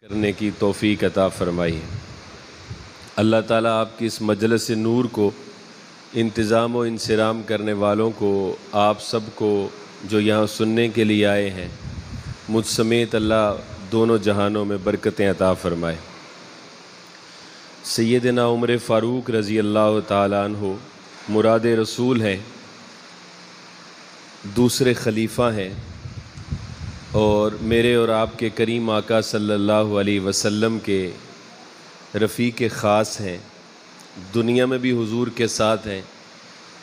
کرنے کی توفیق عطا فرمائی۔ اللہ تعالیٰ آپ کی اس مجلس نور کو، انتظام و انصرام کرنے والوں کو، آپ سب کو جو یہاں سننے کے لیے آئے ہیں، مجھ سمیت اللہ دونوں جہانوں میں برکتیں عطا فرمائے۔ سیدنا عمر فاروق رضی اللہ تعالیٰ عنہ مراد رسول ہیں، دوسرے خلیفہ ہیں، اور میرے اور آپ کے کریم آقا صلی اللہ علیہ وسلم کے رفیق خاص ہیں۔ دنیا میں بھی حضور کے ساتھ ہیں،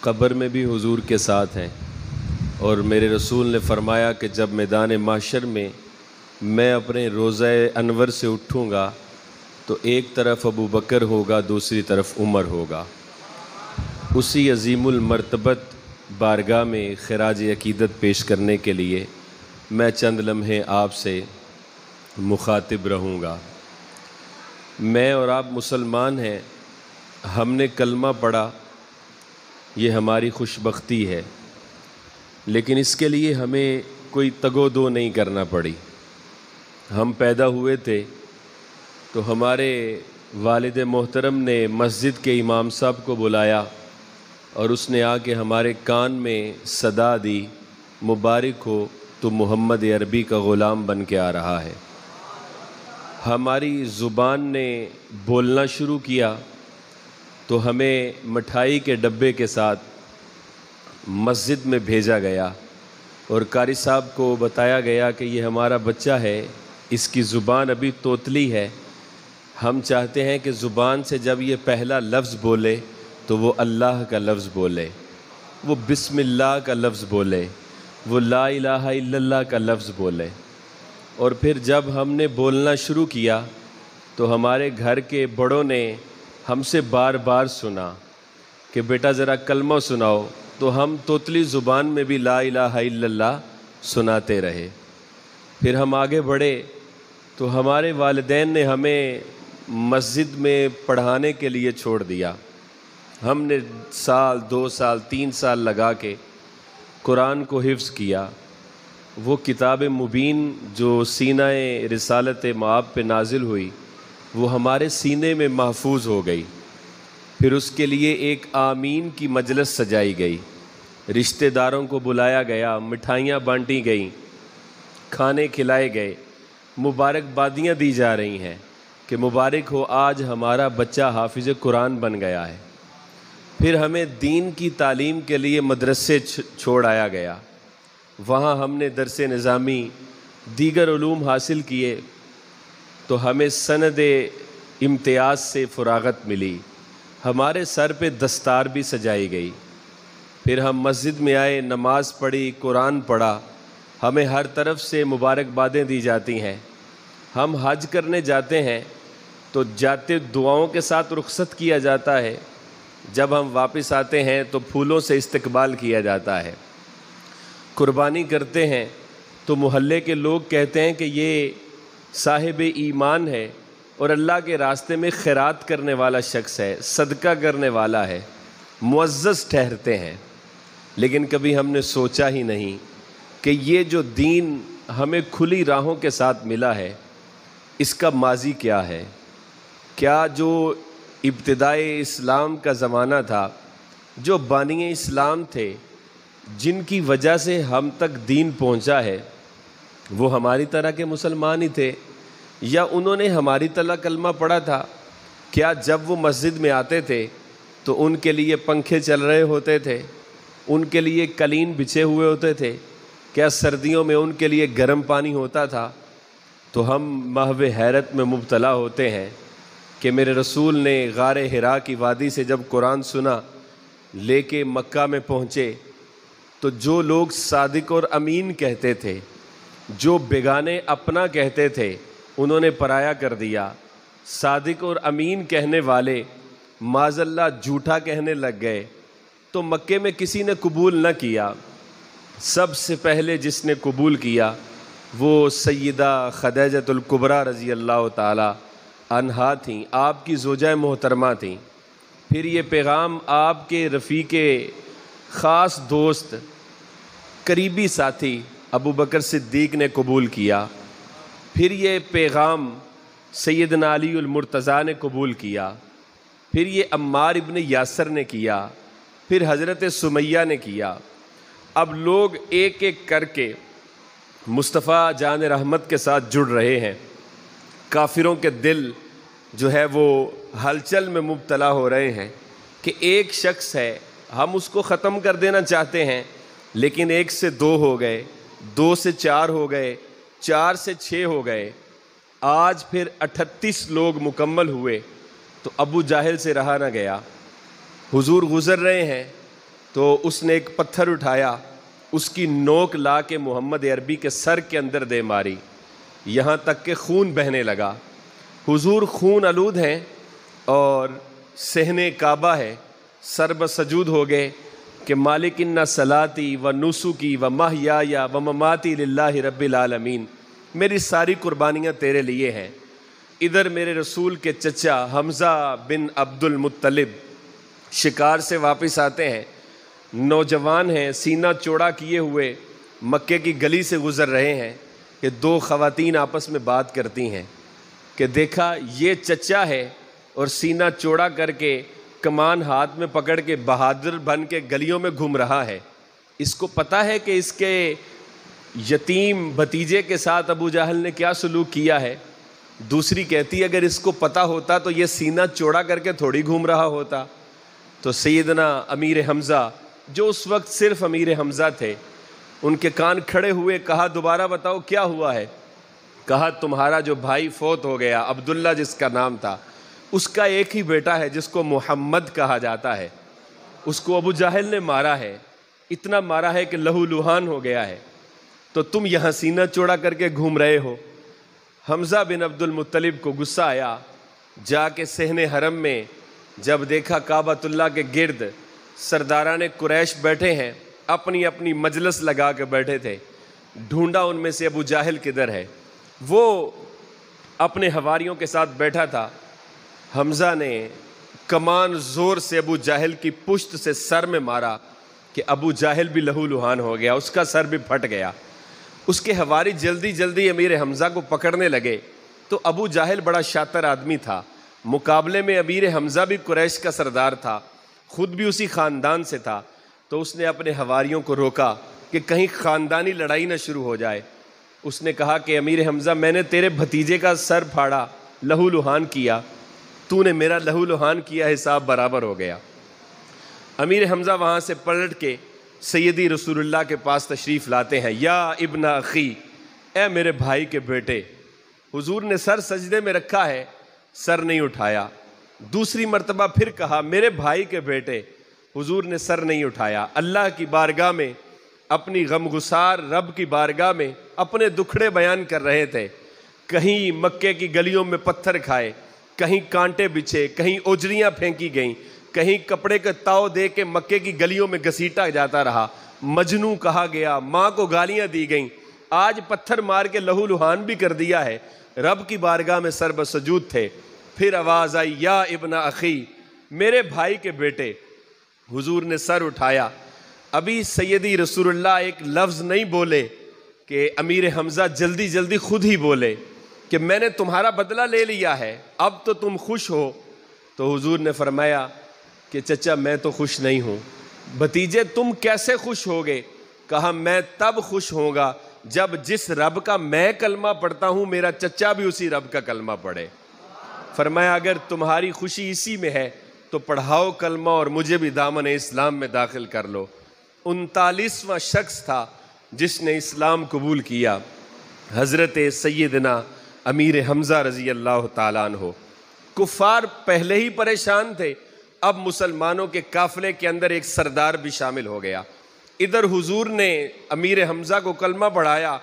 قبر میں بھی حضور کے ساتھ ہیں، اور میرے رسول نے فرمایا کہ جب میدان محشر میں میں اپنے روضہ انور سے اٹھوں گا تو ایک طرف ابو بکر ہوگا، دوسری طرف عمر ہوگا۔ اسی عظیم المرتبت بارگاہ میں خراج عقیدت پیش کرنے کے لیے میں چند لمحے آپ سے مخاطب رہوں گا۔ میں اور آپ مسلمان ہیں، ہم نے کلمہ پڑھا، یہ ہماری خوش بختی ہے، لیکن اس کے لیے ہمیں کوئی تگ و دو نہیں کرنا پڑی۔ ہم پیدا ہوئے تھے تو ہمارے والد محترم نے مسجد کے امام صاحب کو بلایا اور اس نے آ کے ہمارے کان میں صدا دی، مبارک ہو تو محمد عربی کا غلام بن کے آ رہا ہے۔ ہماری زبان نے بولنا شروع کیا تو ہمیں مٹھائی کے ڈبے کے ساتھ مسجد میں بھیجا گیا اور قاری صاحب کو بتایا گیا کہ یہ ہمارا بچہ ہے، اس کی زبان ابھی توتلی ہے، ہم چاہتے ہیں کہ زبان سے جب یہ پہلا لفظ بولے تو وہ اللہ کا لفظ بولے، وہ بسم اللہ کا لفظ بولے، وہ لا الہ الا اللہ کا لفظ بولے۔ اور پھر جب ہم نے بولنا شروع کیا تو ہمارے گھر کے بڑوں نے ہم سے بار بار سنا کہ بیٹا ذرا کلمہ سناؤ، تو ہم توتلی زبان میں بھی لا الہ الا اللہ سناتے رہے۔ پھر ہم آگے بڑھے تو ہمارے والدین نے ہمیں مسجد میں پڑھانے کے لیے چھوڑ دیا۔ ہم نے سال، 2 سال، 3 سال لگا کے قرآن کو حفظ کیا۔ وہ کتاب مبین جو سینہ رسالت مآب پہ نازل ہوئی وہ ہمارے سینے میں محفوظ ہو گئی۔ پھر اس کے لیے ایک آمین کی مجلس سجائی گئی، رشتہ داروں کو بلایا گیا، مٹھائیاں بانٹی گئیں، کھانے کھلائے گئے، مبارکبادیاں دی جا رہی ہیں کہ مبارک ہو آج ہمارا بچہ حافظ قرآن بن گیا ہے۔ پھر ہمیں دین کی تعلیم کے لیے مدرسے چھوڑ آیا گیا، وہاں ہم نے درس نظامی، دیگر علوم حاصل کیے تو ہمیں سند امتیاز سے فراغت ملی، ہمارے سر پہ دستار بھی سجائی گئی۔ پھر ہم مسجد میں آئے، نماز پڑھی، قرآن پڑھا، ہمیں ہر طرف سے مبارکبادیں دی جاتی ہیں۔ ہم حج کرنے جاتے ہیں تو جاتے دعاؤں کے ساتھ رخصت کیا جاتا ہے، جب ہم واپس آتے ہیں تو پھولوں سے استقبال کیا جاتا ہے۔ قربانی کرتے ہیں تو محلے کے لوگ کہتے ہیں کہ یہ صاحب ایمان ہے اور اللہ کے راستے میں خیرات کرنے والا شخص ہے، صدقہ کرنے والا ہے، معزز ٹھہرتے ہیں۔ لیکن کبھی ہم نے سوچا ہی نہیں کہ یہ جو دین ہمیں کھلی راہوں کے ساتھ ملا ہے، اس کا ماضی کیا ہے؟ کیا جو ابتدائے اسلام کا زمانہ تھا، جو بانی اسلام تھے، جن کی وجہ سے ہم تک دین پہنچا ہے، وہ ہماری طرح کے مسلمان ہی تھے یا انہوں نے ہماری طرح کلمہ پڑھا تھا؟ کیا جب وہ مسجد میں آتے تھے تو ان کے لیے پنکھے چل رہے ہوتے تھے، ان کے لیے قالین بچھے ہوئے ہوتے تھے؟ کیا سردیوں میں ان کے لیے گرم پانی ہوتا تھا؟ تو ہم محو حیرت میں مبتلا ہوتے ہیں کہ میرے رسول نے غار حرا کی وادی سے جب قرآن سنا، لے کے مکہ میں پہنچے تو جو لوگ صادق اور امین کہتے تھے، جو بیگانے اپنا کہتے تھے، انہوں نے پرایا کر دیا۔ صادق اور امین کہنے والے معاذ اللہ جھوٹا کہنے لگ گئے تو مکے میں کسی نے قبول نہ کیا۔ سب سے پہلے جس نے قبول کیا وہ سیدہ خدیجہ الکبریٰ رضی اللہ تعالی عنہا تھیں، آپ کی زوجہ محترمہ تھیں۔ پھر یہ پیغام آپ کے رفیق خاص دوست، قریبی ساتھی ابو بکر صدیق نے قبول کیا۔ پھر یہ پیغام سیدنا علی المرتضیٰ نے قبول کیا، پھر یہ عمار ابن یاسر نے کیا، پھر حضرت سمیہ نے کیا۔ اب لوگ ایک ایک کر کے مصطفیٰ جان رحمت کے ساتھ جڑ رہے ہیں۔ کافروں کے دل جو ہے وہ ہلچل میں مبتلا ہو رہے ہیں کہ ایک شخص ہے، ہم اس کو ختم کر دینا چاہتے ہیں، لیکن 1 سے 2 ہو گئے، 2 سے 4 ہو گئے، 4 سے 6 ہو گئے، آج پھر 38 لوگ مکمل ہوئے تو ابو جاہل سے رہا نہ گیا۔ حضور گزر رہے ہیں تو اس نے ایک پتھر اٹھایا، اس کی نوک لا کے محمد عربی کے سر کے اندر دے ماری، یہاں تک کہ خون بہنے لگا۔ حضور خون آلود ہیں اور صحن کعبہ ہے، سر بسجود ہو گئے کہ مالک ان صلاتی و نسکی و محیای و مماتی للہ رب العالمین، میری ساری قربانیاں تیرے لیے ہیں۔ ادھر میرے رسول کے چچا حمزہ بن عبد المطلب شکار سے واپس آتے ہیں، نوجوان ہیں، سینہ چوڑا کیے ہوئے مکے کی گلی سے گزر رہے ہیں کہ 2 خواتین آپس میں بات کرتی ہیں کہ دیکھا یہ چچا ہے اور سینہ چوڑا کر کے کمان ہاتھ میں پکڑ کے بہادر بن کے گلیوں میں گھوم رہا ہے، اس کو پتہ ہے کہ اس کے یتیم بھتیجے کے ساتھ ابو جہل نے کیا سلوک کیا ہے۔ دوسری کہتی اگر اس کو پتہ ہوتا تو یہ سینہ چوڑا کر کے تھوڑی گھوم رہا ہوتا۔ تو سیدنا امیر حمزہ جو اس وقت صرف امیر حمزہ تھے، ان کے کان کھڑے ہوئے، کہا دوبارہ بتاؤ کیا ہوا ہے؟ کہا تمہارا جو بھائی فوت ہو گیا، عبداللہ جس کا نام تھا، اس کا ایک ہی بیٹا ہے جس کو محمد کہا جاتا ہے، اس کو ابو جہل نے مارا ہے، اتنا مارا ہے کہ لہو لہان ہو گیا ہے، تو تم یہاں سینہ چوڑا کر کے گھوم رہے ہو۔ حمزہ بن عبد المطلب کو غصہ آیا، جا کے صحن حرم میں جب دیکھا کعبۃ اللہ کے گرد سرداران قریش بیٹھے ہیں، اپنی اپنی مجلس لگا کے بیٹھے تھے، ڈھونڈا ان میں سے ابو جاہل کدھر ہے، وہ اپنے حواریوں کے ساتھ بیٹھا تھا۔ حمزہ نے کمان زور سے ابو جاہل کی پشت سے سر میں مارا کہ ابو جاہل بھی لہو لہان ہو گیا، اس کا سر بھی پھٹ گیا۔ اس کے حواری جلدی جلدی امیر حمزہ کو پکڑنے لگے تو ابو جاہل بڑا شاطر آدمی تھا، مقابلے میں امیر حمزہ بھی قریش کا سردار تھا، خود بھی اسی خاندان سے تھا، تو اس نے اپنے حواریوں کو روکا کہ کہیں خاندانی لڑائی نہ شروع ہو جائے۔ اس نے کہا کہ امیر حمزہ میں نے تیرے بھتیجے کا سر پھاڑا، لہو لہان کیا، تو نے میرا لہو لہان کیا، حساب برابر ہو گیا۔ امیر حمزہ وہاں سے پلٹ کے سیدی رسول اللہ کے پاس تشریف لاتے ہیں، یا ابن اخی، اے میرے بھائی کے بیٹے۔ حضور نے سر سجدے میں رکھا ہے، سر نہیں اٹھایا۔ دوسری مرتبہ پھر کہا میرے بھائی کے بیٹے، حضور نے سر نہیں اٹھایا۔ اللہ کی بارگاہ میں، اپنی غمگسار رب کی بارگاہ میں اپنے دکھڑے بیان کر رہے تھے، کہیں مکے کی گلیوں میں پتھر کھائے، کہیں کانٹے بچھے، کہیں اوجریاں پھینکی گئیں، کہیں کپڑے کے تاؤ دے کے مکے کی گلیوں میں گھسیٹا جاتا رہا، مجنوں کہا گیا، ماں کو گالیاں دی گئیں، آج پتھر مار کے لہو لہان بھی کر دیا ہے، رب کی بارگاہ میں سر بسجود تھے۔ پھر آواز آئی یا ابن اخی، میرے بھائی کے بیٹے۔ حضور نے سر اٹھایا، ابھی سیدی رسول اللہ ایک لفظ نہیں بولے کہ امیر حمزہ جلدی جلدی خود ہی بولے کہ میں نے تمہارا بدلہ لے لیا ہے، اب تو تم خوش ہو۔ تو حضور نے فرمایا کہ چچا میں تو خوش نہیں ہوں۔ بھتیجے تم کیسے خوش ہوگے؟ کہا میں تب خوش ہوں گا جب جس رب کا میں کلمہ پڑھتا ہوں میرا چچا بھی اسی رب کا کلمہ پڑھے۔ فرمایا اگر تمہاری خوشی اسی میں ہے تو پڑھاؤ کلمہ اور مجھے بھی دامن اسلام میں داخل کر لو۔ 39واں شخص تھا جس نے اسلام قبول کیا، حضرت سیدنا امیر حمزہ رضی اللہ تعالیٰ عنہ۔ کفار پہلے ہی پریشان تھے، اب مسلمانوں کے قافلے کے اندر ایک سردار بھی شامل ہو گیا۔ ادھر حضور نے امیر حمزہ کو کلمہ پڑھایا،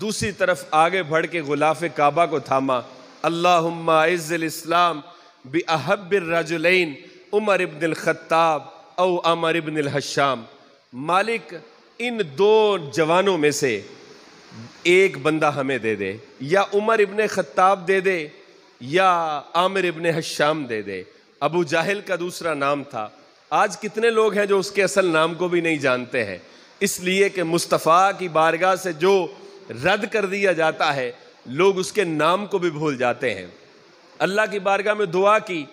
دوسری طرف آگے بڑھ کے غلاف کعبہ کو تھاما، اللہم اعز الاسلام باحب الرجلین عمر ابن الخطاب او عمر ابن الحشام۔ مالک ان 2 جوانوں میں سے ایک بندہ ہمیں دے دے، یا عمر ابن خطاب دے دے یا عامر ابن حشام دے دے۔ ابو جاہل کا دوسرا نام تھا۔ آج کتنے لوگ ہیں جو اس کے اصل نام کو بھی نہیں جانتے ہیں، اس لیے کہ مصطفیٰ کی بارگاہ سے جو رد کر دیا جاتا ہے لوگ اس کے نام کو بھی بھول جاتے ہیں۔ اللہ کی بارگاہ میں دعا کی،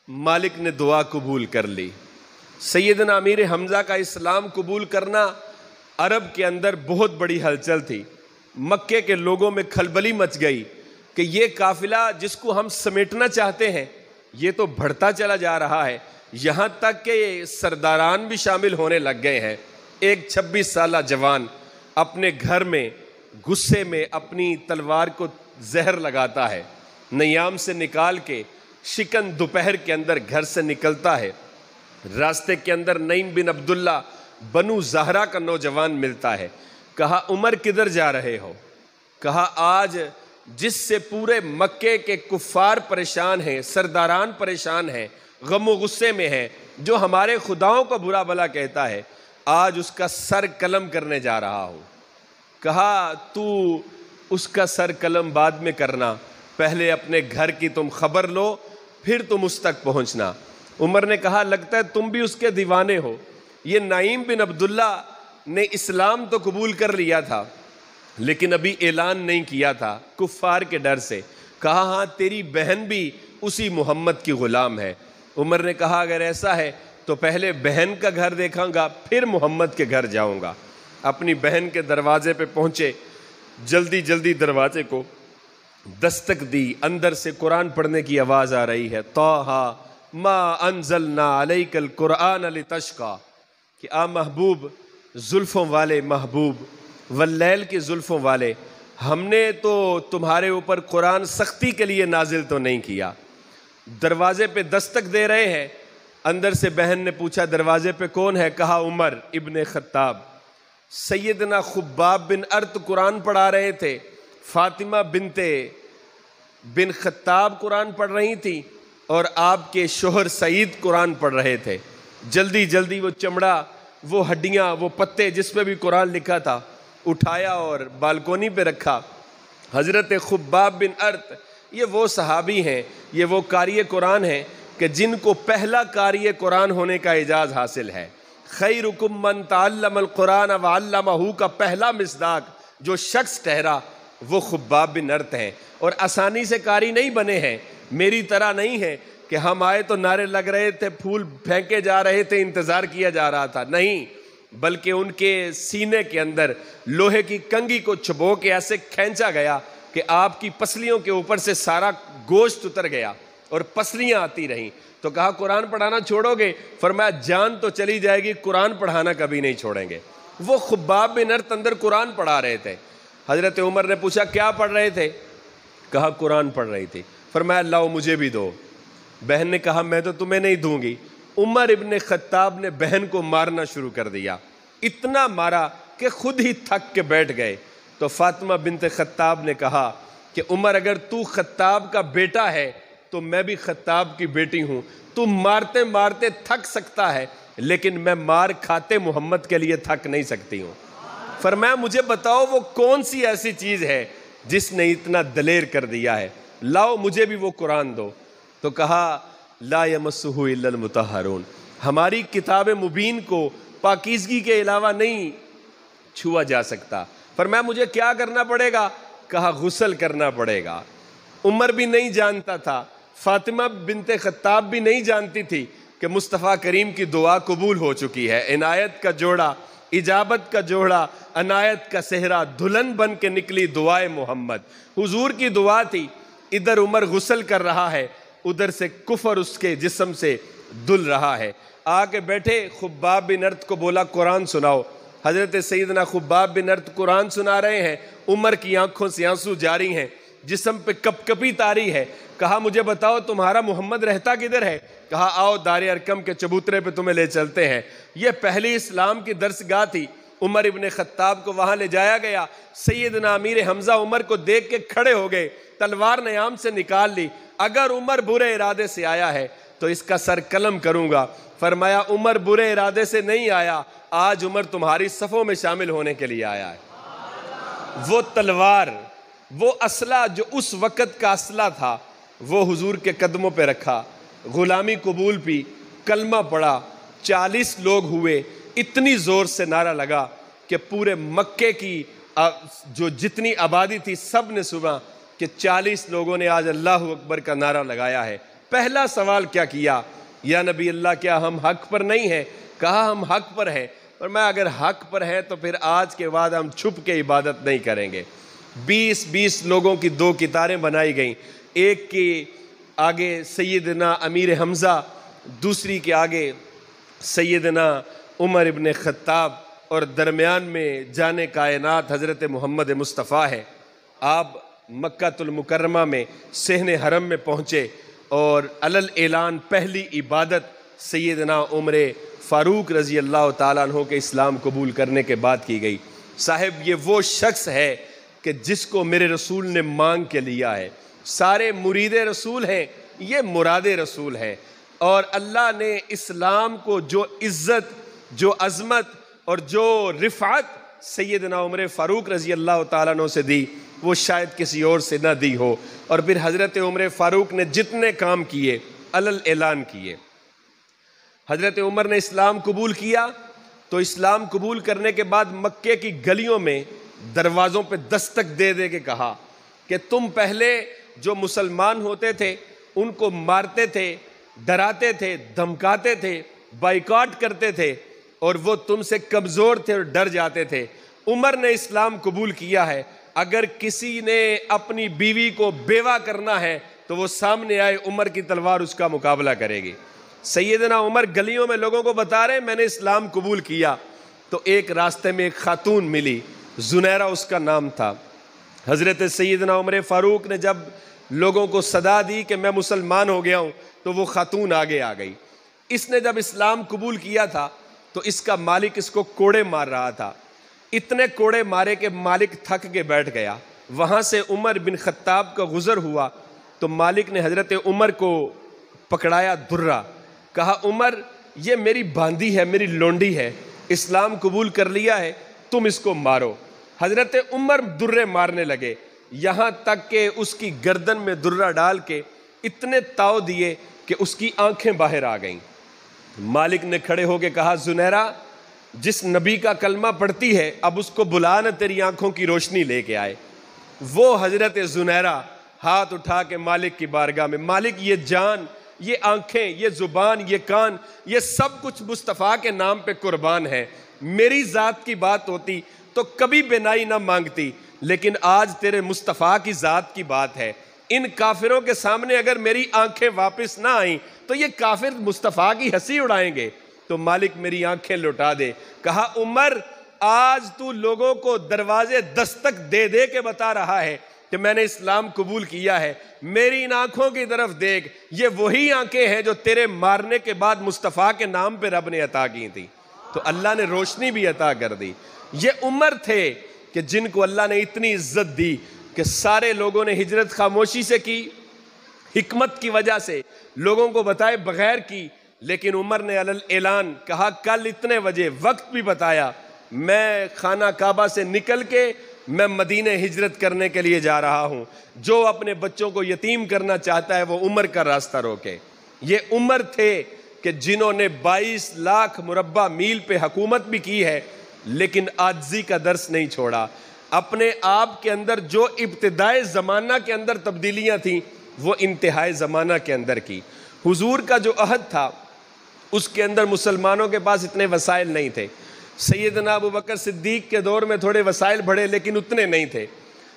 مالک نے دعا قبول کر لی۔ سیدنا امیر حمزہ کا اسلام قبول کرنا عرب کے اندر بہت بڑی ہلچل تھی۔ مکے کے لوگوں میں کھلبلی مچ گئی کہ یہ قافلہ جس کو ہم سمیٹنا چاہتے ہیں یہ تو بڑھتا چلا جا رہا ہے، یہاں تک کہ سرداران بھی شامل ہونے لگ گئے ہیں۔ ایک 26 سالہ جوان اپنے گھر میں غصے میں اپنی تلوار کو زہر لگاتا ہے، نیام سے نکال کے شکن دوپہر کے اندر گھر سے نکلتا ہے۔ راستے کے اندر نعیم بن عبداللہ بنو زہرہ کا نوجوان ملتا ہے۔ کہا عمر کدھر جا رہے ہو؟ کہا آج جس سے پورے مکے کے کفار پریشان ہیں، سرداران پریشان ہیں، غم و غصے میں ہیں، جو ہمارے خداؤں کو برا بھلا کہتا ہے، آج اس کا سر قلم کرنے جا رہا ہوں۔ کہا تو اس کا سر قلم بعد میں کرنا، پہلے اپنے گھر کی تم خبر لو پھر تم اس تک پہنچنا۔ عمر نے کہا لگتا ہے تم بھی اس کے دیوانے ہو۔ یہ نعیم بن عبداللہ نے اسلام تو قبول کر لیا تھا لیکن ابھی اعلان نہیں کیا تھا کفار کے ڈر سے۔ کہا ہاں تیری بہن بھی اسی محمد کی غلام ہے۔ عمر نے کہا اگر ایسا ہے تو پہلے بہن کا گھر دیکھاں گا پھر محمد کے گھر جاؤں گا۔ اپنی بہن کے دروازے پہ پہنچے، جلدی جلدی دروازے کو دستک دی، اندر سے قرآن پڑھنے کی آواز آ رہی ہے، طٰہٰ ما انزلنا علیک القرآن لتشقیٰ، کہ آ محبوب، زلفوں والے محبوب، واللیل کی زلفوں والے، ہم نے تو تمہارے اوپر قرآن سختی کے لیے نازل تو نہیں کیا۔ دروازے پہ دستک دے رہے ہیں، اندر سے بہن نے پوچھا دروازے پہ کون ہے؟ کہا عمر ابن خطاب۔ سیدنا خباب بن ارت قرآن پڑھا رہے تھے، فاطمہ بن خطاب قرآن پڑھ رہی تھی اور آپ کے شوہر سعید قرآن پڑھ رہے تھے۔ جلدی جلدی وہ چمڑا، وہ ہڈیاں، وہ پتے جس پہ بھی قرآن لکھا تھا اٹھایا اور بالکونی پہ رکھا۔ حضرت خباب بن ارت یہ وہ صحابی ہیں، یہ وہ قاری قرآن ہیں کہ جن کو پہلا قاری قرآن ہونے کا اعزاز حاصل ہے۔ خیرکم من تعلم القرآن وعلمہ کا پہلا مصداق جو شخص ٹھہرا وہ خباب بن ارت ہیں، اور آسانی سے قاری نہیں بنے ہیں، میری طرح نہیں ہے کہ ہم آئے تو نعرے لگ رہے تھے، پھول پھینکے جا رہے تھے، انتظار کیا جا رہا تھا، نہیں، بلکہ ان کے سینے کے اندر لوہے کی کنگھی کو چبو کے ایسے کھینچا گیا کہ آپ کی پسلیوں کے اوپر سے سارا گوشت اتر گیا اور پسلیاں آتی رہیں۔ تو کہا قرآن پڑھانا چھوڑو گے؟ فرمایا جان تو چلی جائے گی، قرآن پڑھانا کبھی نہیں چھوڑیں گے۔ وہ خباب بن ارت اندر قرآن پڑھا رہے تھے۔ حضرت عمر نے پوچھا کیا پڑھ رہے تھے؟ کہا قرآن پڑھ رہی تھی۔ فرمایا لاؤ مجھے بھی دو۔ بہن نے کہا میں تو تمہیں نہیں دوں گی۔ عمر ابن خطاب نے بہن کو مارنا شروع کر دیا، اتنا مارا کہ خود ہی تھک کے بیٹھ گئے۔ تو فاطمہ بنت خطاب نے کہا کہ عمر اگر تو خطاب کا بیٹا ہے تو میں بھی خطاب کی بیٹی ہوں، تو مارتے مارتے تھک سکتا ہے لیکن میں مار کھاتے محمد کے لیے تھک نہیں سکتی ہوں۔ فرمایا مجھے بتاؤ وہ کون سی ایسی چیز ہے جس نے اتنا دلیر کر دیا ہے، لاؤ مجھے بھی وہ قرآن دو۔ تو کہا لا یمسہ الا المطہرون، ہماری کتاب مبین کو پاکیزگی کے علاوہ نہیں چھوا جا سکتا۔ فرمایا مجھے کیا کرنا پڑے گا؟ کہا غسل کرنا پڑے گا۔ عمر بھی نہیں جانتا تھا، فاطمہ بنت خطاب بھی نہیں جانتی تھی کہ مصطفیٰ کریم کی دعا قبول ہو چکی ہے۔ عنایت کا جوڑا، اجابت کا جوڑا، عنایت کا صحرا، دلہن بن کے نکلی دعائے محمد۔ حضور کی دعا تھی، ادھر عمر غسل کر رہا ہے، ادھر سے کفر اس کے جسم سے دل رہا ہے۔ آ کے بیٹھے، خباب بن ارت کو بولا قرآن سناؤ۔ حضرت سیدنا خباب بن ارت قرآن سنا رہے ہیں، عمر کی آنکھوں سے آنسو جاری ہیں، جسم پہ کپ کپی طاری ہے۔ کہا مجھے بتاؤ تمہارا محمد رہتا کدھر ہے؟ کہا آؤ دار ارقم کے چبوترے پہ تمہیں لے چلتے ہیں۔ یہ پہلی اسلام کی درسگاہ تھی۔ عمر ابن خطاب کو وہاں لے جایا گیا۔ سیدنا امیر حمزہ عمر کو دیکھ کے کھڑے ہو گئے، تلوار نیام سے نکال لی۔ اگر عمر برے ارادے سے آیا ہے تو اس کا سر قلم کروں گا۔ فرمایا عمر برے ارادے سے نہیں آیا، آج عمر تمہاری صفوں میں شامل ہونے کے لیے آیا ہے۔ وہ تلوار، وہ اسلحہ جو اس وقت کا اسلحہ تھا، وہ حضور کے قدموں پہ رکھا، غلامی قبول پی، کلمہ پڑھا، 40 لوگ ہوئے، اتنی زور سے نعرہ لگا کہ پورے مکے کی جو جتنی آبادی تھی سب نے صبح کہ 40 لوگوں نے آج اللہ اکبر کا نعرہ لگایا ہے۔ پہلا سوال کیا کیا؟ یا نبی اللہ کیا ہم حق پر نہیں ہیں؟ کہا ہم حق پر ہیں، اور میں اگر حق پر ہیں تو پھر آج کے بعد ہم چھپ کے عبادت نہیں کریں گے۔ 20 لوگوں کی 2 قطاریں بنائی گئیں، ایک کے آگے سیدنا امیر حمزہ، دوسری کے آگے سیدنا عمر ابن خطاب، اور درمیان میں جان کائنات حضرت محمد مصطفیٰ ہے۔ آپ مکہ المکرمہ میں صحن حرم میں پہنچے اور علل اعلان پہلی عبادت سیدنا عمر فاروق رضی اللہ تعالیٰ عنہ کے اسلام قبول کرنے کے بعد کی گئی۔ صاحب یہ وہ شخص ہے کہ جس کو میرے رسول نے مانگ کے لیا ہے۔ سارے مرید رسول ہیں، یہ مراد رسول ہیں، اور اللہ نے اسلام کو جو عزت، جو عظمت اور جو رفعت سیدنا عمر فاروق رضی اللہ تعالیٰ عنہ سے دی، وہ شاید کسی اور سے نہ دی ہو۔ اور پھر حضرت عمر فاروق نے جتنے کام کیے علل اعلان کیے۔ حضرت عمر نے اسلام قبول کیا تو اسلام قبول کرنے کے بعد مکے کی گلیوں میں دروازوں پہ دستک دے دے کے کہا کہ تم پہلے جو مسلمان ہوتے تھے ان کو مارتے تھے، ڈراتے تھے، دھمکاتے تھے، بائیکاٹ کرتے تھے، اور وہ تم سے کمزور تھے اور ڈر جاتے تھے۔ عمر نے اسلام قبول کیا ہے، اگر کسی نے اپنی بیوی کو بیوہ کرنا ہے تو وہ سامنے آئے، عمر کی تلوار اس کا مقابلہ کرے گی۔ سیدنا عمر گلیوں میں لوگوں کو بتا رہے ہیں میں نے اسلام قبول کیا، تو ایک راستے میں ایک خاتون ملی، زنیرہ اس کا نام تھا۔ حضرت سیدنا عمر فاروق نے جب لوگوں کو صدا دی کہ میں مسلمان ہو گیا ہوں، تو وہ خاتون آگے آ گئی۔ اس نے جب اسلام قبول کیا تھا تو اس کا مالک اس کو کوڑے مار رہا تھا، اتنے کوڑے مارے کہ مالک تھک کے بیٹھ گیا۔ وہاں سے عمر بن خطاب کا گزر ہوا تو مالک نے حضرت عمر کو پکڑایا درہ، کہا عمر یہ میری باندی ہے، میری لونڈی ہے، اسلام قبول کر لیا ہے، تم اس کو مارو۔ حضرت عمر درے مارنے لگے، یہاں تک کہ اس کی گردن میں درہ ڈال کے اتنے تاؤ دیے کہ اس کی آنکھیں باہر آ گئیں۔ مالک نے کھڑے ہو کے کہا زنیرہ جس نبی کا کلمہ پڑھتی ہے اب اس کو بلا نہ تیری آنکھوں کی روشنی لے کے آئے۔ وہ حضرت زنیرہ ہاتھ اٹھا کے مالک کی بارگاہ میں، مالک یہ جان، یہ آنکھیں، یہ زبان، یہ کان، یہ سب کچھ مصطفیٰ کے نام پہ قربان ہے۔ میری ذات کی بات ہوتی تو کبھی بینائی نہ مانگتی، لیکن آج تیرے مصطفیٰ کی ذات کی بات ہے۔ ان کافروں کے سامنے اگر میری آنکھیں واپس نہ آئیں تو یہ کافر مصطفیٰ کی ہنسی اڑائیں گے، تو مالک میری آنکھیں لوٹا دے۔ کہا عمر آج تو لوگوں کو دروازے دستک دے دے کے بتا رہا ہے کہ میں نے اسلام قبول کیا ہے، میری ان آنکھوں کی طرف دیکھ، یہ وہی آنکھیں ہیں جو تیرے مارنے کے بعد مصطفیٰ کے نام پہ رب نے عطا کی تھی، تو اللہ نے روشنی بھی عطا کر دی۔ یہ عمر تھے کہ جن کو اللہ نے اتنی عزت دی کہ سارے لوگوں نے ہجرت خاموشی سے کی، حکمت کی وجہ سے لوگوں کو بتائے بغیر کی، لیکن عمر نے علل اعلان کہا کل اتنے بجے، وقت بھی بتایا، میں خانہ کعبہ سے نکل کے میں مدینہ ہجرت کرنے کے لیے جا رہا ہوں، جو اپنے بچوں کو یتیم کرنا چاہتا ہے وہ عمر کا راستہ روکے۔ یہ عمر تھے کہ جنہوں نے 22 لاکھ مربع میل پہ حکومت بھی کی ہے، لیکن عاجزی کا درس نہیں چھوڑا۔ اپنے آپ کے اندر جو ابتدائے زمانہ کے اندر تبدیلیاں تھیں وہ انتہائی زمانہ کے اندر کی۔ حضور کا جو عہد تھا اس کے اندر مسلمانوں کے پاس اتنے وسائل نہیں تھے۔ سیدنا ابو بکر صدیق کے دور میں تھوڑے وسائل بڑھے لیکن اتنے نہیں تھے،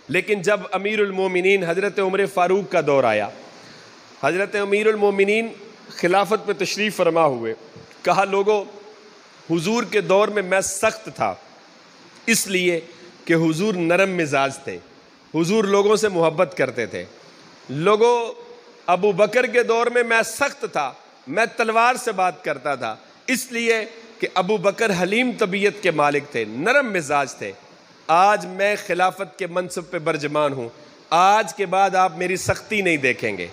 لیکن جب امیر المومنین حضرت عمر فاروق کا دور آیا، حضرت امیر المومنین خلافت پہ تشریف فرما ہوئے، کہا لوگوں حضور کے دور میں سخت تھا، اس لیے کہ حضور نرم مزاج تھے، حضور لوگوں سے محبت کرتے تھے۔ لوگوں ابو بکر کے دور میں سخت تھا، میں تلوار سے بات کرتا تھا، اس لیے کہ ابو بکر حلیم طبیعت کے مالک تھے، نرم مزاج تھے۔ آج میں خلافت کے منصب پہ برجمان ہوں، آج کے بعد آپ میری سختی نہیں دیکھیں گے،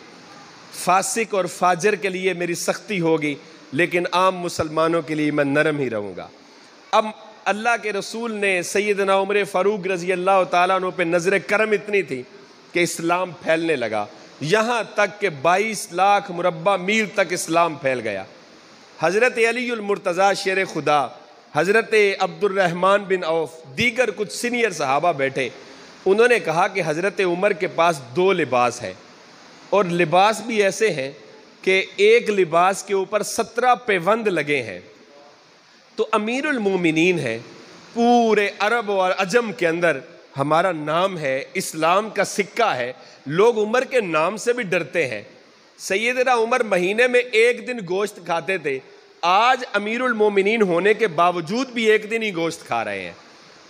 فاسق اور فاجر کے لیے میری سختی ہوگی، لیکن عام مسلمانوں کے لیے میں نرم ہی رہوں گا۔ اب اللہ کے رسول نے سیدنا عمر فاروق رضی اللہ تعالیٰ عنہ پہ نظر کرم اتنی تھی کہ اسلام پھیلنے لگا، یہاں تک کہ 22 لاکھ مربع میل تک اسلام پھیل گیا۔ حضرت علی المرتضیٰ شیر خدا، حضرت عبد الرحمن بن عوف، دیگر کچھ سینئر صحابہ بیٹھے، انہوں نے کہا کہ حضرت عمر کے پاس 2 لباس ہیں، اور لباس بھی ایسے ہیں کہ ایک لباس کے اوپر 17 پیوند لگے ہیں۔ تو امیر المومنین ہے، پورے عرب اور عجم کے اندر ہمارا نام ہے، اسلام کا سکہ ہے، لوگ عمر کے نام سے بھی ڈرتے ہیں۔ سیدنا عمر مہینے میں 1 دن گوشت کھاتے تھے، آج امیر المومنین ہونے کے باوجود بھی 1 دن ہی گوشت کھا رہے ہیں۔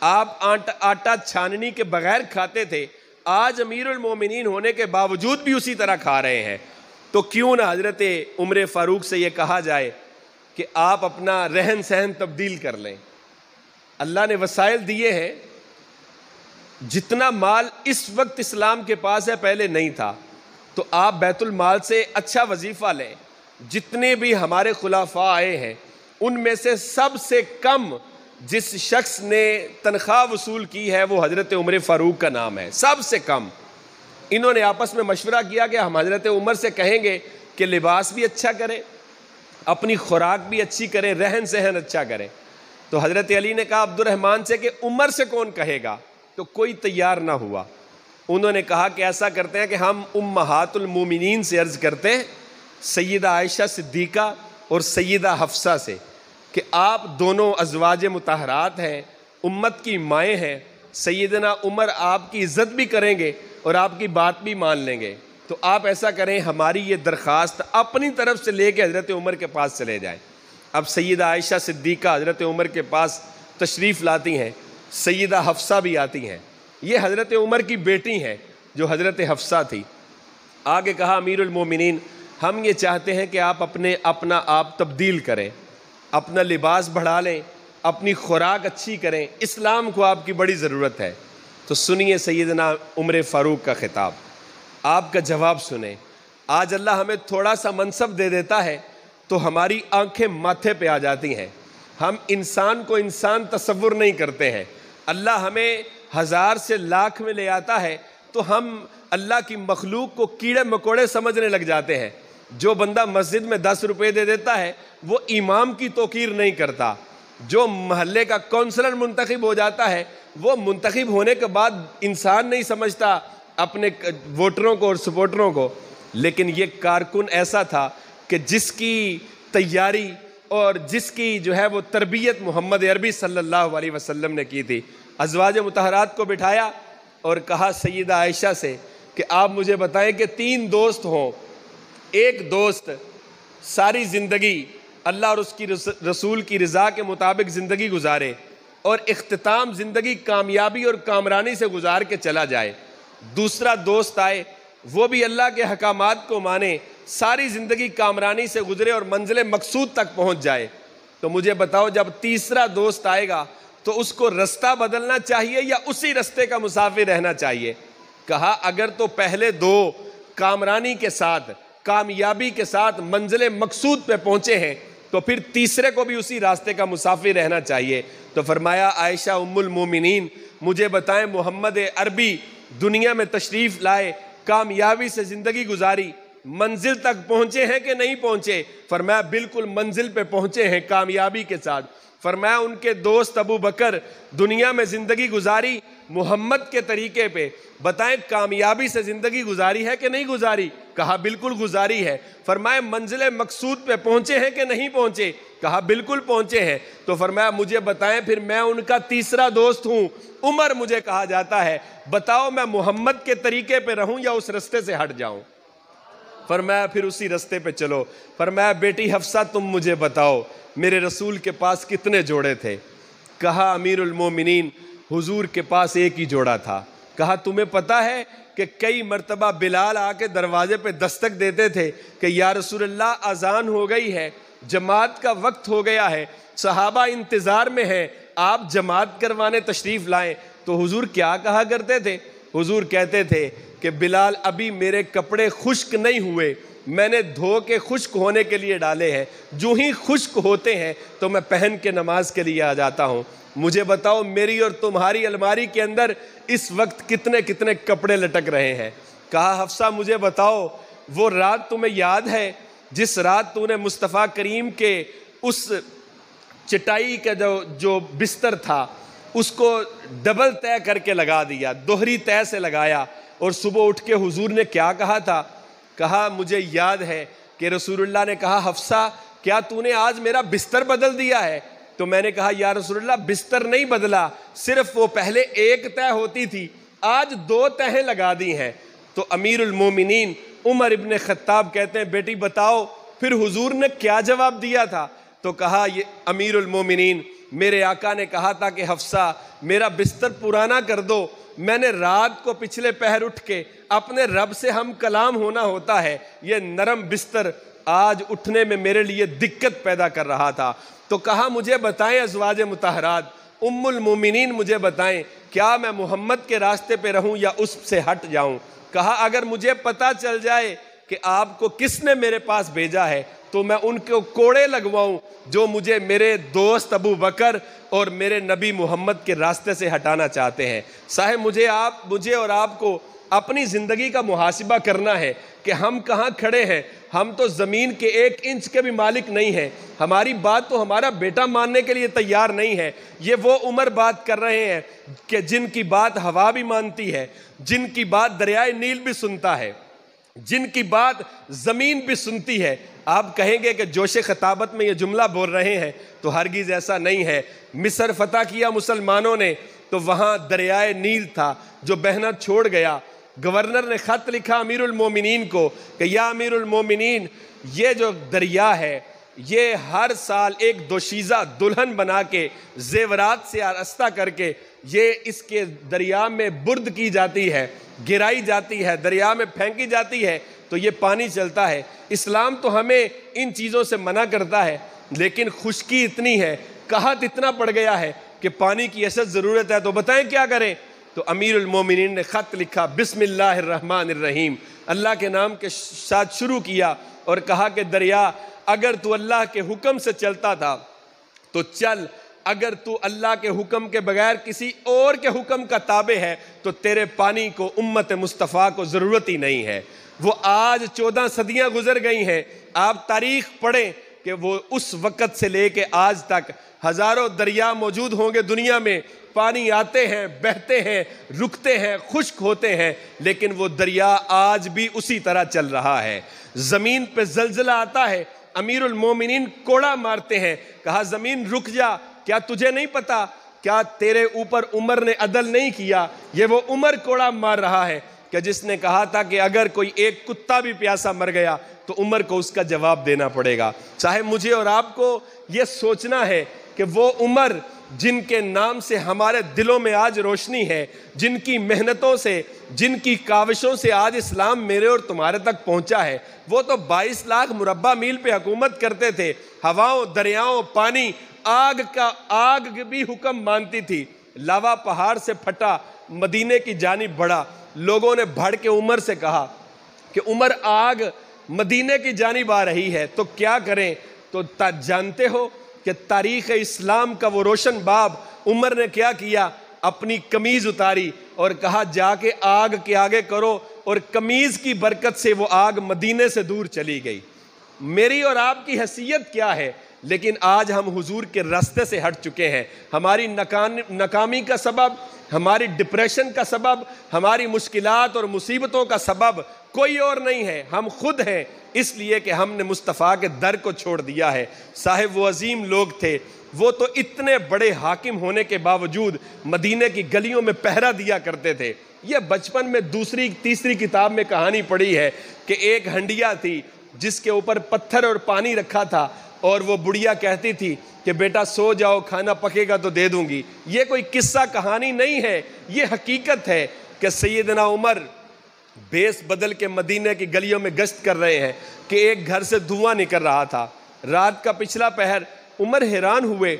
آپ آٹا چھاننی کے بغیر کھاتے تھے، آج امیر المومنین ہونے کے باوجود بھی اسی طرح کھا رہے ہیں۔ تو کیوں نہ حضرت عمر فاروق سے یہ کہا جائے کہ آپ اپنا رہن سہن تبدیل کر لیں۔ اللہ نے وسائل دیے ہیں، جتنا مال اس وقت اسلام کے پاس ہے پہلے نہیں تھا، تو آپ بیت المال سے اچھا وظیفہ لیں۔ جتنے بھی ہمارے خلفاء آئے ہیں ان میں سے سب سے کم جس شخص نے تنخواہ وصول کی ہے وہ حضرت عمر فاروق کا نام ہے، سب سے کم۔ انہوں نے آپس میں مشورہ کیا کہ ہم حضرت عمر سے کہیں گے کہ لباس بھی اچھا کریں، اپنی خوراک بھی اچھی کریں، رہن سہن اچھا کریں۔ تو حضرت علی نے کہا عبد الرحمن سے کہ عمر سے کون کہے گا؟ تو کوئی تیار نہ ہوا۔ انہوں نے کہا کہ ایسا کرتے ہیں کہ ہم امہات المومنین سے عرض کرتے ہیں، سیدہ عائشہ صدیقہ اور سیدہ حفصہ سے، کہ آپ دونوں ازواج مطہرات ہیں، امت کی مائیں ہیں، سیدنا عمر آپ کی عزت بھی کریں گے اور آپ کی بات بھی مان لیں گے، تو آپ ایسا کریں ہماری یہ درخواست اپنی طرف سے لے کے حضرت عمر کے پاس چلے جائیں۔ اب سیدہ عائشہ صدیقہ حضرت عمر کے پاس تشریف لاتی ہیں، سیدہ حفصہ بھی آتی ہیں، یہ حضرت عمر کی بیٹی ہیں جو حضرت حفصہ تھی۔ آگے کہا امیر المومنین ہم یہ چاہتے ہیں کہ آپ اپنا آپ تبدیل کریں، اپنا لباس بڑھا لیں، اپنی خوراک اچھی کریں، اسلام کو آپ کی بڑی ضرورت ہے۔ تو سنیے سیدنا عمر فاروق کا خطاب، آپ کا جواب سنیں۔ آج اللہ ہمیں تھوڑا سا منصب دے دیتا ہے تو ہماری آنکھیں ماتھے پہ آ جاتی ہیں، ہم انسان کو انسان تصور نہیں کرتے ہیں۔ اللہ ہمیں 1000 سے لاکھ میں لے آتا ہے تو ہم اللہ کی مخلوق کو کیڑے مکوڑے سمجھنے لگ جاتے ہیں۔ جو بندہ مسجد میں 10 روپے دے دیتا ہے وہ امام کی توقیر نہیں کرتا، جو محلے کا کونسلر منتخب ہو جاتا ہے وہ منتخب ہونے کے بعد انسان نہیں سمجھتا اپنے ووٹروں کو اور سپورٹروں کو۔ لیکن یہ کارکن ایسا تھا کہ جس کی تیاری اور جس کی جو ہے وہ تربیت محمد عربی صلی اللہ علیہ وسلم نے کی تھی۔ ازواج مطہرات کو بٹھایا اور کہا سیدہ عائشہ سے کہ آپ مجھے بتائیں کہ 3 دوست ہوں، ایک دوست ساری زندگی اللہ اور اس کی رسول کی رضا کے مطابق زندگی گزارے اور اختتام زندگی کامیابی اور کامرانی سے گزار کے چلا جائے، دوسرا دوست آئے وہ بھی اللہ کے حکامات کو مانے، ساری زندگی کامرانی سے گزرے اور منزل مقصود تک پہنچ جائے۔ تو مجھے بتاؤ جب تیسرا دوست آئے گا تو اس کو رستہ بدلنا چاہیے یا اسی رستے کا مسافر رہنا چاہیے؟ کہا اگر تو پہلے 2 کامرانی کے ساتھ کامیابی کے ساتھ منزل مقصود پہ پہنچے ہیں تو پھر تیسرے کو بھی اسی راستے کا مسافر رہنا چاہیے۔ تو فرمایا عائشہ ام المومنین مجھے بتائیں محمد عربی دنیا میں تشریف لائے، کامیابی سے زندگی گزاری، منزل تک پہنچے ہیں کہ نہیں پہنچے؟ فرمایا بالکل منزل پہ پہنچے ہیں کامیابی کے ساتھ۔ فرمایا ان کے دوست ابو بکر دنیا میں زندگی گزاری محمد کے طریقے پہ، بتائیں کامیابی سے زندگی گزاری ہے کہ نہیں گزاری؟ کہا بالکل گزاری ہے۔ فرمایا منزل مقصود پہ پہنچے ہیں کہ نہیں پہنچے؟ کہا بالکل پہنچے ہیں۔ تو فرمایا مجھے بتائیں پھر میں ان کا تیسرا دوست ہوں، عمر مجھے کہا جاتا ہے، بتاؤ میں محمد کے طریقے پہ رہوں یا اس رستے سے ہٹ جاؤں؟ فرمایا پھر اسی رستے پہ چلو۔ فرمایا بیٹی حفصہ تم مجھے بتاؤ میرے رسول کے پاس کتنے جوڑے تھے؟ کہا امیر المومنین حضور کے پاس ایک ہی جوڑا تھا۔ کہا تمہیں پتہ ہے کہ کئی مرتبہ بلال آ کے دروازے پہ دستک دیتے تھے کہ یا رسول اللہ اذان ہو گئی ہے، جماعت کا وقت ہو گیا ہے، صحابہ انتظار میں ہیں، آپ جماعت کروانے تشریف لائیں۔ تو حضور کیا کہا کرتے تھے؟ حضور کہتے تھے کہ بلال ابھی میرے کپڑے خشک نہیں ہوئے، میں نے دھو کے خشک ہونے کے لیے ڈالے ہیں، جو ہی خشک ہوتے ہیں تو میں پہن کے نماز کے لیے آ جاتا ہوں۔ مجھے بتاؤ میری اور تمہاری الماری کے اندر اس وقت کتنے کتنے کپڑے لٹک رہے ہیں؟ کہا حفصہ مجھے بتاؤ وہ رات تمہیں یاد ہے جس رات تو نے مصطفیٰ کریم کے اس چٹائی کا جو بستر تھا اس کو ڈبل طے کر کے لگا دیا، دوہری طے سے لگایا، اور صبح اٹھ کے حضور نے کیا کہا تھا؟ کہا مجھے یاد ہے کہ رسول اللہ نے کہا حفصہ کیا تو نے آج میرا بستر بدل دیا ہے؟ تو میں نے کہا یا رسول اللہ بستر نہیں بدلا، صرف وہ پہلے ایک طے ہوتی تھی، آج 2 تہیں لگا دی ہیں۔ تو امیر المومنین عمر ابن خطاب کہتے ہیں بیٹی بتاؤ پھر حضور نے کیا جواب دیا تھا؟ تو کہا یہ امیر المومنین میرے آقا نے کہا تھا کہ حفصہ میرا بستر پرانا کر دو، میں نے رات کو پچھلے پہر اٹھ کے اپنے رب سے ہم کلام ہونا ہوتا ہے، یہ نرم بستر آج اٹھنے میں میرے لیے دقت پیدا کر رہا تھا۔ تو کہا مجھے بتائیں ازواج مطہرات، ام المومنین مجھے بتائیں کیا میں محمد کے راستے پہ رہوں یا اس سے ہٹ جاؤں؟ کہا اگر مجھے پتہ چل جائے کہ آپ کو کس نے میرے پاس بھیجا ہے تو میں ان کو کوڑے لگواؤں جو مجھے میرے دوست ابو بکر اور میرے نبی محمد کے راستے سے ہٹانا چاہتے ہیں۔ صاحب مجھے اور آپ کو اپنی زندگی کا محاسبہ کرنا ہے کہ ہم کہاں کھڑے ہیں۔ ہم تو زمین کے 1 انچ کے بھی مالک نہیں ہیں، ہماری بات تو ہمارا بیٹا ماننے کے لیے تیار نہیں ہے۔ یہ وہ عمر بات کر رہے ہیں کہ جن کی بات ہوا بھی مانتی ہے، جن کی بات دریائے نیل بھی سنتا ہے، جن کی بات زمین بھی سنتی ہے۔ آپ کہیں گے کہ جوش خطابت میں یہ جملہ بول رہے ہیں، تو ہرگز ایسا نہیں ہے۔ مصر فتح کیا مسلمانوں نے تو وہاں دریائے نیل تھا جو بہنا چھوڑ گیا۔ گورنر نے خط لکھا امیر المومنین کو کہ یا امیر المومنین یہ جو دریا ہے یہ ہر سال ایک دوشیزہ دلہن بنا کے زیورات سے آراستہ کر کے یہ اس کے دریا میں برد کی جاتی ہے، گرائی جاتی ہے، دریا میں پھینکی جاتی ہے تو یہ پانی چلتا ہے۔ اسلام تو ہمیں ان چیزوں سے منع کرتا ہے، لیکن خشکی اتنی ہے، قحط اتنا پڑ گیا ہے کہ پانی کی اشد ضرورت ہے، تو بتائیں کیا کریں؟ تو امیر المومنین نے خط لکھا بسم اللہ الرحمن الرحیم، اللہ کے نام کے ساتھ شروع کیا اور کہا کہ دریا اگر تو اللہ کے حکم سے چلتا تھا تو چل، اگر تو اللہ کے حکم کے بغیر کسی اور کے حکم کا تابع ہے تو تیرے پانی کو امت مصطفیٰ کو ضرورت ہی نہیں ہے۔ وہ آج 14 صدیاں گزر گئی ہیں، آپ تاریخ پڑھیں کہ وہ اس وقت سے لے کے آج تک ہزاروں دریا موجود ہوں گے دنیا میں، پانی آتے ہیں، بہتے ہیں، رکتے ہیں، خشک ہوتے ہیں، لیکن وہ دریا آج بھی اسی طرح چل رہا ہے۔ زمین پہ زلزلہ آتا ہے، امیر المومنین کوڑا مارتے ہیں، کہا زمین رک جا، کیا تجھے نہیں پتا، کیا تیرے اوپر عمر نے عدل نہیں کیا؟ یہ وہ عمر کوڑا مار رہا ہے کہ جس نے کہا تھا کہ اگر کوئی ایک کتا بھی پیاسا مر گیا تو عمر کو اس کا جواب دینا پڑے گا۔ چاہے مجھے اور آپ کو یہ سوچنا ہے کہ وہ عمر جن کے نام سے ہمارے دلوں میں آج روشنی ہے، جن کی محنتوں سے، جن کی کاوشوں سے آج اسلام میرے اور تمہارے تک پہنچا ہے، وہ تو 22 لاکھ مربع میل پہ حکومت کرتے تھے، ہواؤں، دریاؤں، پانی، آگ بھی حکم مانتی تھی۔ لاوا پہاڑ سے پھٹا، مدینے کی جانب بڑھا، لوگوں نے بھڑ کے عمر سے کہا کہ عمر آگ مدینے کی جانب آ رہی ہے تو کیا کریں؟ تو جانتے ہو کہ تاریخ اسلام کا وہ روشن باب عمر نے کیا کیا؟ اپنی قمیض اتاری اور کہا جا کے آگ کے آگے کرو، اور قمیض کی برکت سے وہ آگ مدینے سے دور چلی گئی۔ میری اور آپ کی حیثیت کیا ہے؟ لیکن آج ہم حضور کے راستے سے ہٹ چکے ہیں۔ ہماری ناکامی کا سبب، ہماری ڈپریشن کا سبب، ہماری مشکلات اور مصیبتوں کا سبب کوئی اور نہیں ہے، ہم خود ہیں، اس لیے کہ ہم نے مصطفیٰ کے در کو چھوڑ دیا ہے۔ صاحب وہ عظیم لوگ تھے، وہ تو اتنے بڑے حاکم ہونے کے باوجود مدینے کی گلیوں میں پہرا دیا کرتے تھے۔ یہ بچپن میں دوسری تیسری کتاب میں کہانی پڑھی ہے کہ ایک ہنڈیا تھی جس کے اوپر پتھر اور پانی رکھا تھا، اور وہ بڑھیا کہتی تھی کہ بیٹا سو جاؤ، کھانا پکے گا تو دے دوں گی۔ یہ کوئی قصہ کہانی نہیں ہے، یہ حقیقت ہے کہ سیدنا عمر بیس بدل کے مدینے کی گلیوں میں گشت کر رہے ہیں کہ ایک گھر سے دھواں نکل رہا تھا۔ رات کا پچھلا پہر، عمر حیران ہوئے،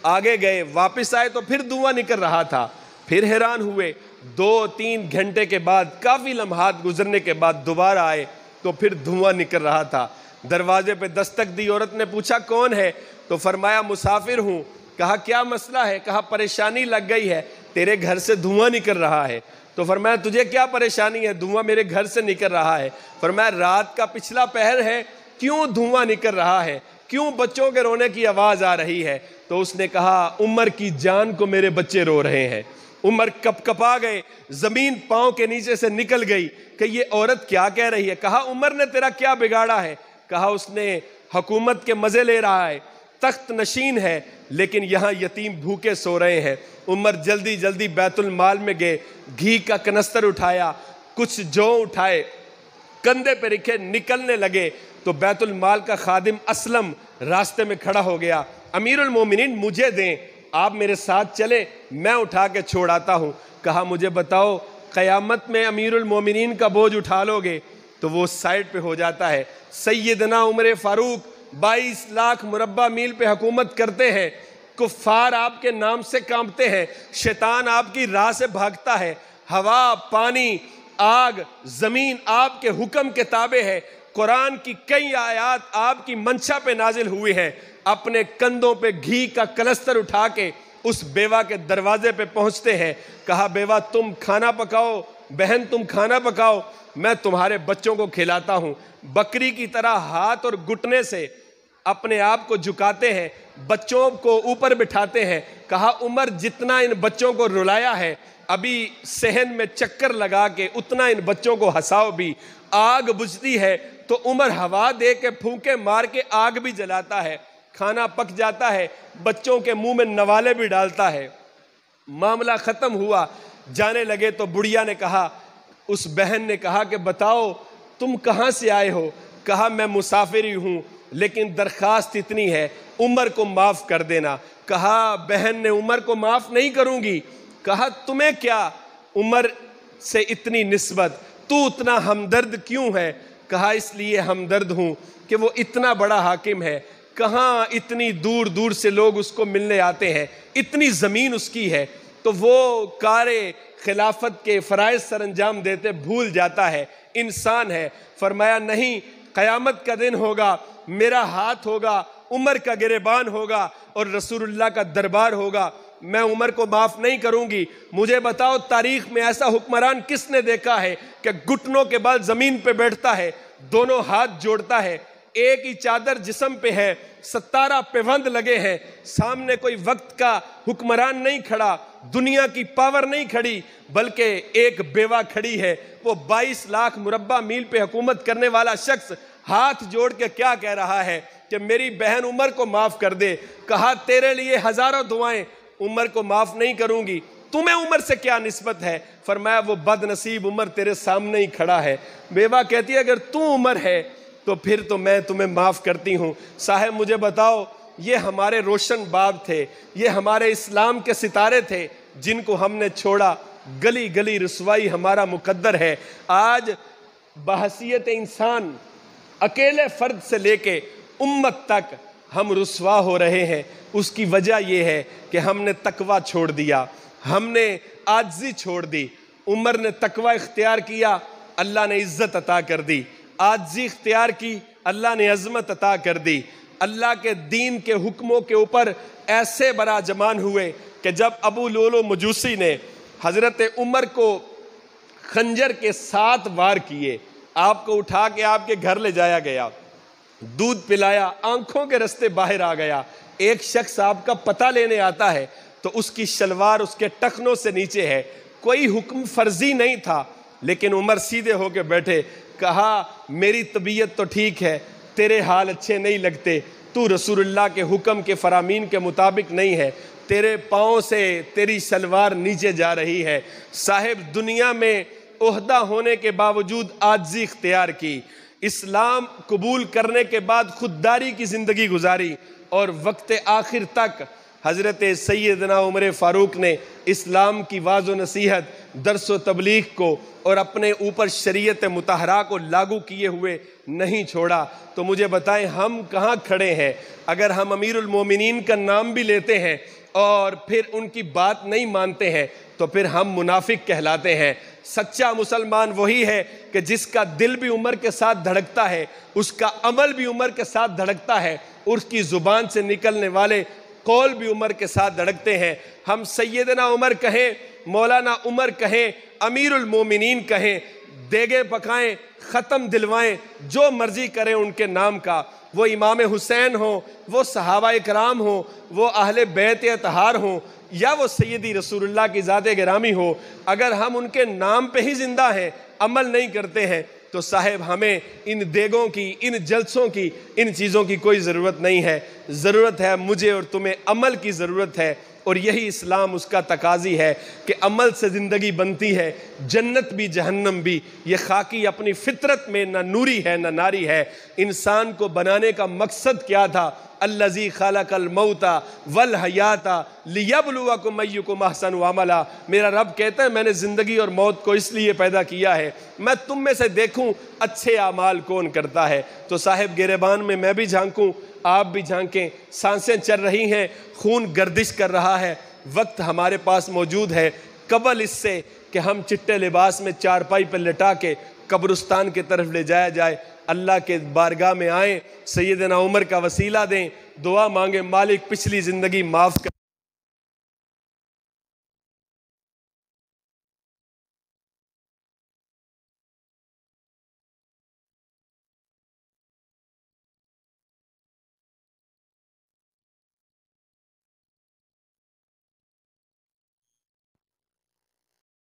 آگے گئے، واپس آئے تو پھر دھواں نکل رہا تھا، پھر حیران ہوئے، 2-3 گھنٹے کے بعد، کافی لمحات گزرنے کے بعد دوبارہ آئے تو پھر دھواں نکل رہا تھا۔ دروازے پہ دستک دی، عورت نے پوچھا کون ہے؟ تو فرمایا مسافر ہوں۔ کہا کیا مسئلہ ہے؟ کہا پریشانی لگ گئی ہے، تیرے گھر سے دھواں نکل رہا ہے۔ تو فرمایا تجھے کیا پریشانی ہے؟ دھواں میرے گھر سے نکل رہا ہے۔ فرمایا رات کا پچھلا پہر ہے، کیوں دھواں نکل رہا ہے؟ کیوں بچوں کے رونے کی آواز آ رہی ہے؟ تو اس نے کہا عمر کی جان کو میرے بچے رو رہے ہیں۔ عمر کپ کپا گئے، زمین پاؤں کے نیچے سے نکل گئی کہ یہ عورت کیا کہہ رہی ہے۔ کہا عمر نے تیرا کیا بگاڑا ہے؟ کہا اس نے حکومت کے مزے لے رہا ہے، تخت نشین ہے، لیکن یہاں یتیم بھوکے سو رہے ہیں۔ عمر جلدی جلدی بیت المال میں گئے، گھی کا کنستر اٹھایا، کچھ جو اٹھائے، کندھے پہ رکھے، نکلنے لگے تو بیت المال کا خادم اسلم راستے میں کھڑا ہو گیا۔ امیر المومنین مجھے دیں، آپ میرے ساتھ چلے، میں اٹھا کے چھوڑاتا ہوں۔ کہا مجھے بتاؤ قیامت میں امیر المومنین کا بوجھ اٹھا لو گے؟ تو وہ سائڈ پہ ہو جاتا ہے۔ سیدنا عمر فاروق 22 لاکھ مربع میل پہ حکومت کرتے ہیں، کفار آپ کے نام سے کانپتے ہیں، شیطان آپ کی راہ سے بھاگتا ہے، ہوا، پانی، آگ، زمین آپ کے حکم کے تابع ہے۔ قرآن کی کئی آیات آپ کی منشا پہ نازل ہوئی ہیں۔ اپنے کندھوں پہ گھی کا کلستر اٹھا کے اس بیوہ کے دروازے پہ پہنچتے ہیں۔ کہا بیوہ تم کھانا پکاؤ، بہن تم کھانا پکاؤ، میں تمہارے بچوں کو کھلاتا ہوں۔ بکری کی طرح ہاتھ اور گھٹنے سے اپنے آپ کو جھکاتے ہیں، بچوں کو اوپر بٹھاتے ہیں۔ کہا عمر جتنا ان بچوں کو رلایا ہے، ابھی صحن میں چکر لگا کے اتنا ان بچوں کو ہنساؤ بھی۔ آگ بجھتی ہے تو عمر ہوا دے کے پھونکے مار کے آگ بھی جلاتا ہے، کھانا پک جاتا ہے، بچوں کے منہ میں نوالے بھی ڈالتا ہے۔ معاملہ ختم ہوا، جانے لگے تو بڑھیا نے کہا، اس بہن نے کہا کہ بتاؤ تم کہاں سے آئے ہو؟ کہا میں مسافر ہی ہوں، لیکن درخواست اتنی ہے، عمر کو معاف کر دینا۔ کہا بہن نے عمر کو معاف نہیں کروں گی۔ کہا تمہیں کیا عمر سے اتنی نسبت، تو اتنا ہمدرد کیوں ہے؟ کہا اس لیے ہمدرد ہوں کہ وہ اتنا بڑا حاکم ہے، کہاں اتنی دور دور سے لوگ اس کو ملنے آتے ہیں، اتنی زمین اس کی ہے، تو وہ کارے خلافت کے فرائض سر انجام دیتے بھول جاتا ہے، انسان ہے۔ فرمایا نہیں، قیامت کا دن ہوگا، میرا ہاتھ ہوگا، عمر کا گریبان ہوگا اور رسول اللہ کا دربار ہوگا، میں عمر کو معاف نہیں کروں گی۔ مجھے بتاؤ تاریخ میں ایسا حکمران کس نے دیکھا ہے کہ گھٹنوں کے بال زمین پہ بیٹھتا ہے، دونوں ہاتھ جوڑتا ہے، ایک ہی چادر جسم پہ ہے، 17 پیوند لگے ہیں، سامنے کوئی وقت کا حکمران نہیں کھڑا، دنیا کی پاور نہیں کھڑی، بلکہ ایک بیوہ کھڑی ہے۔ وہ 22 لاکھ مربع میل پہ حکومت کرنے والا شخص ہاتھ جوڑ کے کیا کہہ رہا ہے کہ میری بہن عمر کو معاف کر دے۔ کہا تیرے لیے ہزاروں دعائیں، عمر کو معاف نہیں کروں گی، تمہیں عمر سے کیا نسبت ہے؟ فرمایا وہ بد نصیب عمر تیرے سامنے ہی کھڑا ہے۔ بیوہ کہتی ہے اگر تو عمر ہے تو پھر تو میں تمہیں معاف کرتی ہوں۔ صاحب مجھے بتاؤ، یہ ہمارے روشن باب تھے، یہ ہمارے اسلام کے ستارے تھے، جن کو ہم نے چھوڑا۔ گلی گلی رسوائی ہمارا مقدر ہے۔ آج بحیثیت انسان اکیلے فرد سے لے کے امت تک ہم رسوا ہو رہے ہیں۔ اس کی وجہ یہ ہے کہ ہم نے تقوی چھوڑ دیا، ہم نے عاجزی چھوڑ دی۔ عمر نے تقوی اختیار کیا، اللہ نے عزت عطا کر دی۔ عاجزی اختیار کی، اللہ نے عظمت عطا کر دی۔ اللہ کے دین کے حکموں کے اوپر ایسے براجمان ہوئے کہ جب ابو لولو مجوسی نے حضرت عمر کو خنجر کے 7 وار کیے، آپ کو اٹھا کے آپ کے گھر لے جایا گیا، دودھ پلایا، آنکھوں کے رستے باہر آ گیا۔ ایک شخص آپ کا پتہ لینے آتا ہے تو اس کی شلوار اس کے ٹخنوں سے نیچے ہے، کوئی حکم فرضی نہیں تھا، لیکن عمر سیدھے ہو کے بیٹھے۔ کہا میری طبیعت تو ٹھیک ہے، تیرے حال اچھے نہیں لگتے، تو رسول اللہ کے حکم کے فرامین کے مطابق نہیں ہے، تیرے پاؤں سے تیری شلوار نیچے جا رہی ہے۔ صاحب دنیا میں عہدہ ہونے کے باوجود عاجزی اختیار کی، اسلام قبول کرنے کے بعد خودداری کی زندگی گزاری، اور وقت آخر تک حضرت سیدنا عمر فاروق نے اسلام کی واعظ و نصیحت، درس و تبلیغ کو اور اپنے اوپر شریعت مطہرہ کو لاگو کیے ہوئے نہیں چھوڑا۔ تو مجھے بتائیں ہم کہاں کھڑے ہیں؟ اگر ہم امیر المومنین کا نام بھی لیتے ہیں اور پھر ان کی بات نہیں مانتے ہیں تو پھر ہم منافق کہلاتے ہیں۔ سچا مسلمان وہی ہے کہ جس کا دل بھی عمر کے ساتھ دھڑکتا ہے، اس کا عمل بھی عمر کے ساتھ دھڑکتا ہے، اس کی زبان سے نکلنے والے قول بھی عمر کے ساتھ دھڑکتے ہیں۔ ہم سیدنا عمر کہیں، مولانا عمر کہیں، امیر المومنین کہیں، دیگیں پکائیں، ختم دلوائیں، جو مرضی کریں ان کے نام کا، وہ امام حسین ہوں، وہ صحابہ کرام ہوں، وہ اہل بیت اطہار ہوں، یا وہ سیدی رسول اللہ کی ذات گرامی ہو، اگر ہم ان کے نام پہ ہی زندہ ہیں، عمل نہیں کرتے ہیں، تو صاحب ہمیں ان دیگوں کی، ان جلسوں کی، ان چیزوں کی کوئی ضرورت نہیں ہے۔ ضرورت ہے مجھے اور تمہیں عمل کی ضرورت ہے، اور یہی اسلام اس کا تقاضی ہے کہ عمل سے زندگی بنتی ہے، جنت بھی جہنم بھی۔ یہ خاکی اپنی فطرت میں نہ نوری ہے نہ ناری ہے۔ انسان کو بنانے کا مقصد کیا تھا؟ الذی خلق الموت والحیات لیبلوکم ایکم احسن عملا۔ میرا رب کہتا ہے میں نے زندگی اور موت کو اس لیے پیدا کیا ہے، میں تم میں سے دیکھوں اچھے اعمال کون کرتا ہے۔ تو صاحب گریبان میں میں بھی جھانکوں، آپ بھی جھانکیں، سانسیں چل رہی ہیں، خون گردش کر رہا ہے، وقت ہمارے پاس موجود ہے قبل اس سے کہ ہم چٹے لباس میں چارپائی پر لٹا کے قبرستان کی طرف لے جایا جائے۔ اللہ کے بارگاہ میں آئیں، سیدنا عمر کا وسیلہ دیں، دعا مانگیں، مالک پچھلی زندگی معاف کر